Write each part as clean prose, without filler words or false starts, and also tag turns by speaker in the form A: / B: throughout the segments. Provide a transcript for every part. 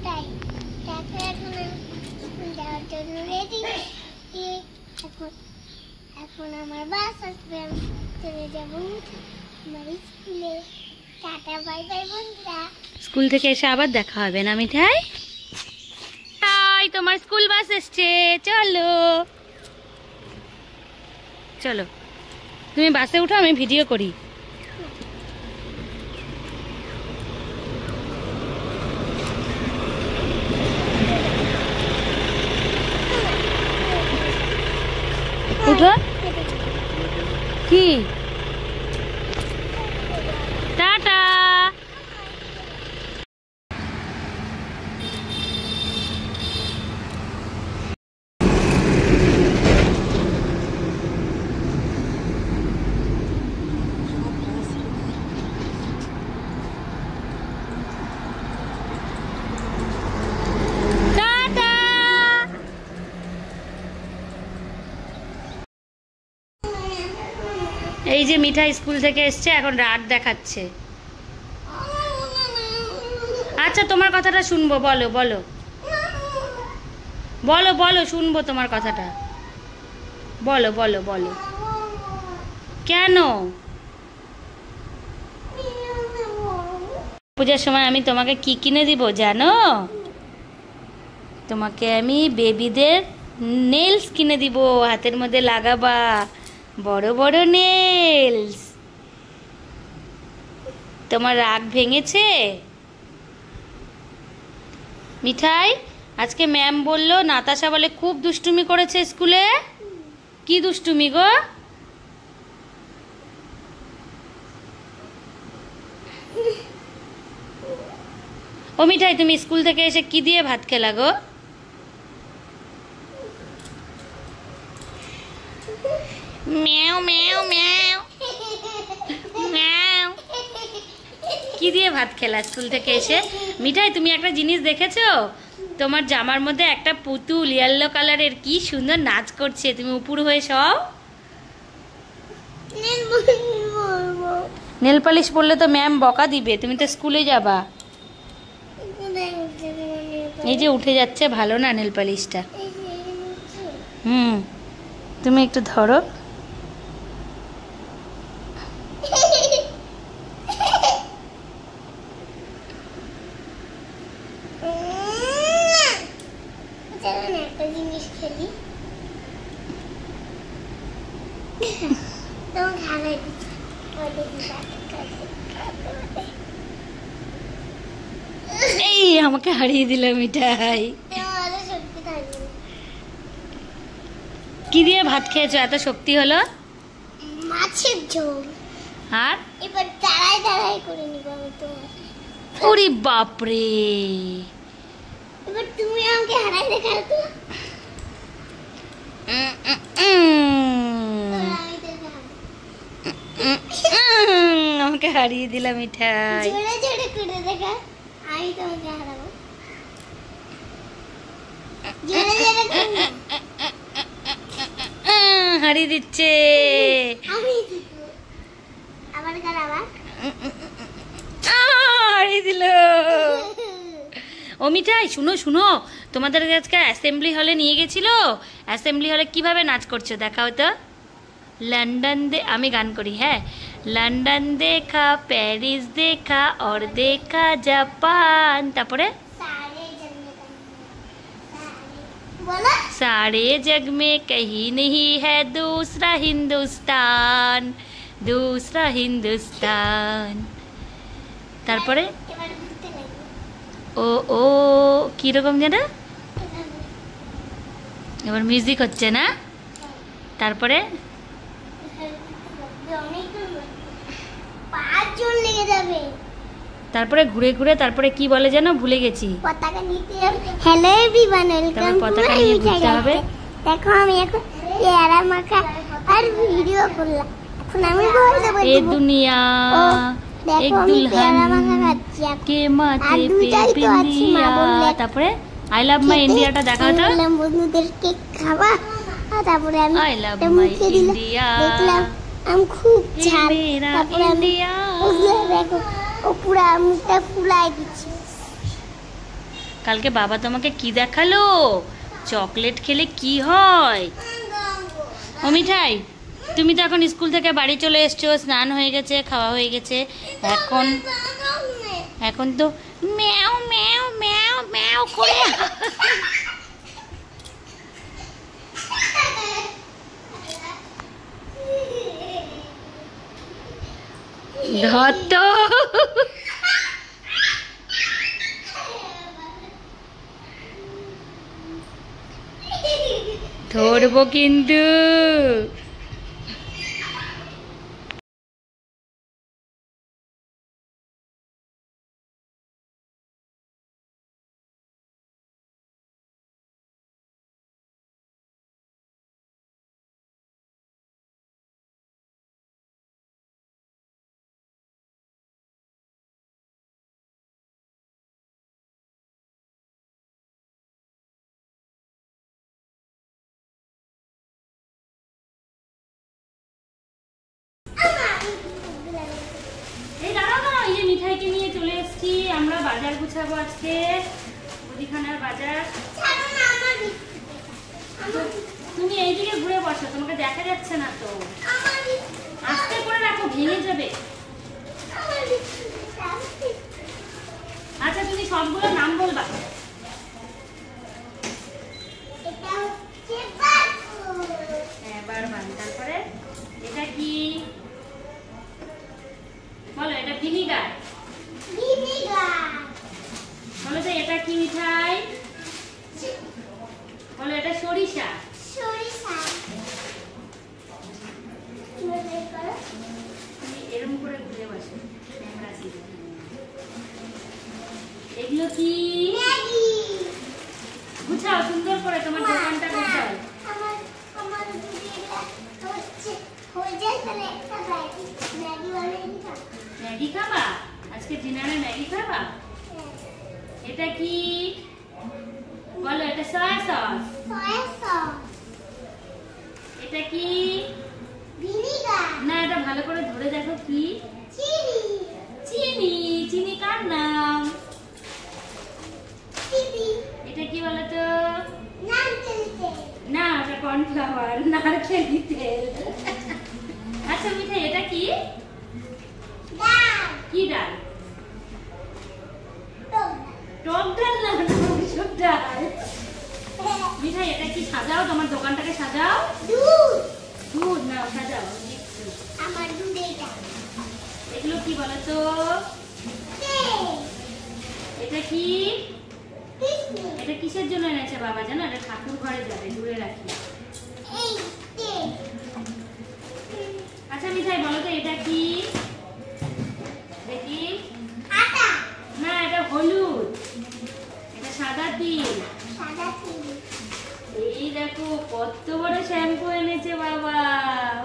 A: তাই তারপরে এখন স্কুল যাওয়ার জন্য রেডি। এখন এখন আমার বাস আসবে, আমি চলে যাবো আমার স্কুলে। টাটা বাই বাই বন্ধুরা।
B: স্কুল থেকে এসে আবার দেখা হবে না মিঠাই? তাই তোমার স্কুল বাস এসছে, চলো চলো তুমি বাসে উঠো, আমি ভিডিও করি। উঠো। কি টাটা। এই যে মিঠাই স্কুল থেকে এসছে, এখন রাত দেখাচ্ছে। আচ্ছা তোমার কথাটা শুনবো, বলো বলো বলো বলো, শুনবো তোমার কথাটা, বলো বলো বলো। কেন? পূজার সময় আমি তোমাকে কি কিনে দিব জানো? তোমাকে আমি বেবিদের নেলস কিনে দিব, হাতের মধ্যে লাগাবা, বড় বড় নেলস। তোমার রাগ ভেঙেছে? মিঠাই, আজকে ম্যাম বললো নাতাশা বলে খুব দুষ্টুমি করেছে স্কুলে। কি দুষ্টুমি গো? ও মিঠাই, তুমি স্কুল থেকে এসে কি দিয়ে ভাত খেলা গো? ম্যাও ম্যাও ম্যাও ম্যাও। কি দিয়ে ভাত খেলা স্কুল থেকে এসে? মিঠাই, তুমি একটা জিনিস দেখেছো? তোমার জামার মধ্যে একটা পুতুল ইয়েলো কালারের কি সুন্দর নাচ করছে, তুমি উপর হয়ে সব। নেল পালিশ পরলে তো ম্যাম বকা দিবে, তুমি তো স্কুলে যাবা। এই যে উঠে যাচ্ছে, ভালো না নেল পালিশটা। তুমি একটু ধরো।
A: একটা জিনিস খেলি
B: এই আমাকে হারিয়ে দিল মিঠাই। কি দিয়ে ভাত খেয়েছো এত শক্তি হলো?
A: মাছের ঝোল।
B: আর
A: এবার দাঁড়াই দাঁড়াই করে নিব আমি তোমার।
B: ওরে বাপরে,
A: এবার তুমি আমাকে হারাই দেখাও তো।
B: আমাকে হারিয়ে দিলা মিঠাই।
A: জোরে জোরে করে দেখা, আমি তোমাকে হারাবো। জোরে জোরে করে
B: হারিয়ে দিচ্ছে।
A: আমি দিব আবার গালাবা।
B: হারিয়ে দিল। ও মিঠাই, শুনো শুনো, তোমাদের আজকে অ্যাসেম্বলি হলে নিয়ে গেছিল। অ্যাসেম্বলি হলে কিভাবে নাচ করছো দেখাও তো। লন্ডন দে, আমি গান করি, হ্যাঁ। লন্ডন দেখা, প্যারিস দেখা, और देखा जापान। তারপরে सारे जग में कहीं नहीं है दूसरा हिंदुस्तान, दूसरा हिंदुस्तान। তারপরে ও ও কিরকম যেন এবার মিউজিক হচ্ছে না। তারপরে তারপরে ঘুরে ঘুরে তারপরে কি বলে যেন ভুলে গেছি।
A: পতাকা নিতে হ্যালো এভরিওয়ান, ওয়েলকাম টু
B: পতাকা নিয়ে ঘুরতে হবে।
A: দেখো আমি এখন পেয়ারা মাখা আর ভিডিও করলাম। এখন আমি বলে দেব
B: এ দুনিয়া এক দুলহান কে মাথে পে বিন্দিয়া। তারপরে আই লাভ মাই ইন্ডিয়াটা দেখাও তো।
A: বন্ধুদেরকে খাওয়া, তারপরে আমি
B: আই লাভ মাই ইন্ডিয়া,
A: দেখলাম আমি খুব ঝাল। তারপরে আমি দেখো ও পুরা মুখটা ফুলাই দিচ্ছি।
B: কালকে বাবা তোমাকে কি দেখালো? চকলেট খেলে কি হয়? ও মিঠাই, তুমি তো এখন স্কুল থেকে বাড়ি চলে এসছো, স্নান হয়ে গেছে, খাওয়া হয়ে গেছে, এখন এখন তো ম্যাও ম্যাও ম্যাও ম্যাও করে ধর তো। ধরবো কিন্তু। মিঠাইকে নিয়ে চলে এসেছি আমরা, বাজার গুছাবো আজকে, মুদিখানার বাজার। তুমি এইদিকে ঘুরে বসো, তোমাকে দেখা যাচ্ছে না তো, আস্তে করে রাখো, ভেঙে যাবে। আচ্ছা তুমি সবগুলো নাম বলবা। তারপরে এটা কি বলো? এটা ভিনিগার। বলো তো এটা কি মিঠাই? বলো এটা সরিষা। তুমি এরকম করে ঘুরে বসো। এগুলো কি? গুছাও সুন্দর করে, তোমার দোকানটা গুছাও। ম্যাগি খাবা? আজকে ডিনারে ম্যাগি খাবা? এটা কি বলো? এটা সয়া সস। এটা কি? না, এটা ভালো করে ধরে দেখো কি? চিনি। চিনি কার নাম? এটা কি বলো তো? না, এটা কর্নফ্লাওয়ার, নারকেলি তেল। আচ্ছা মিঠাই এটা কি? কি ডাল? টক ডাল না, সব ডাল। মিঠাই এটা কি? সাজাও, তোমার দোকানটাকে সাজাও। দুধ না, সাজাও।
A: আমার দুধ এটা।
B: এগুলো কি বলো তো? এটা কি? এটা কিসের জন্য এনেছে বাবা জানো? এটা ঠাকুর ঘরে যাবে, দূরে রাখি। আচ্ছা মিঠাই বলো তো এটা কি? দেখি। না, এটা হলুদ। এটা সাদা তিল। এই দেখো কত বড় শ্যাম্পু এনেছে বাবা।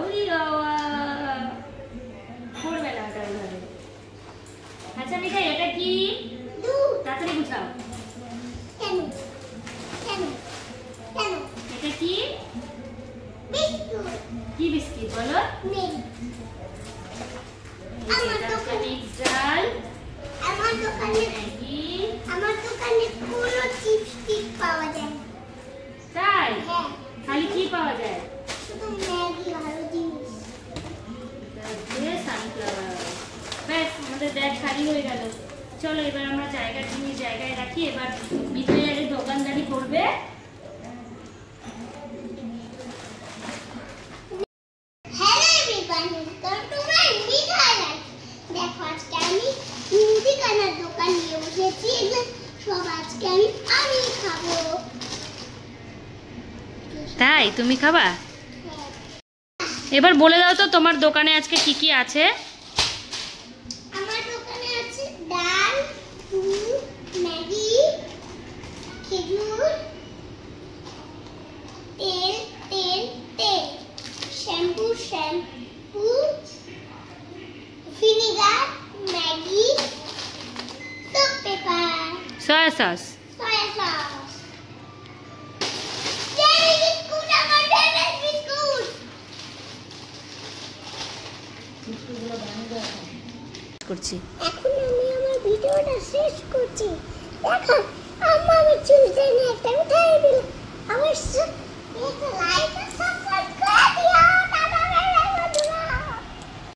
B: ওই বাবা, করবে না ওটা ওইভাবে। আচ্ছা মিঠাই এটা কি? তাড়াতাড়ি গুছাও। এটা কি? কি বিস্কিট বলো?
A: আমার দোকানে পুরো চিপস পাওয়া যায়।
B: তাই? খালি কি পাওয়া যায়?
A: শুধু ম্যাগি, ভালো জিনিস।
B: সানফ্লাওয়ার। ব্যাস আমাদের ব্যাগ খালি হয়ে গেল। চলো এবার আমরা জিনিস জায়গায় রাখি। এবার মিঠাই আগে দোকানদারি করবে।
A: দেখো আজকে আমি মুদিখানার দোকান নিয়ে বসেছি, সব আজকে আমি খাবো।
B: তাই? তুমি খাবা? এবার বলে দাও তো তোমার দোকানে আজকে কি কি আছে?
A: আমার দোকানে আছে ডাল, দুধ, ম্যাগি, খেজুর, তেল, shampoo, vinegar, Maggi, soap paper,
B: soya sauce.
A: এখন আমি আমার ভিডিওটা শেষ করছি। দেখো আম্মা আমি চুল টেনে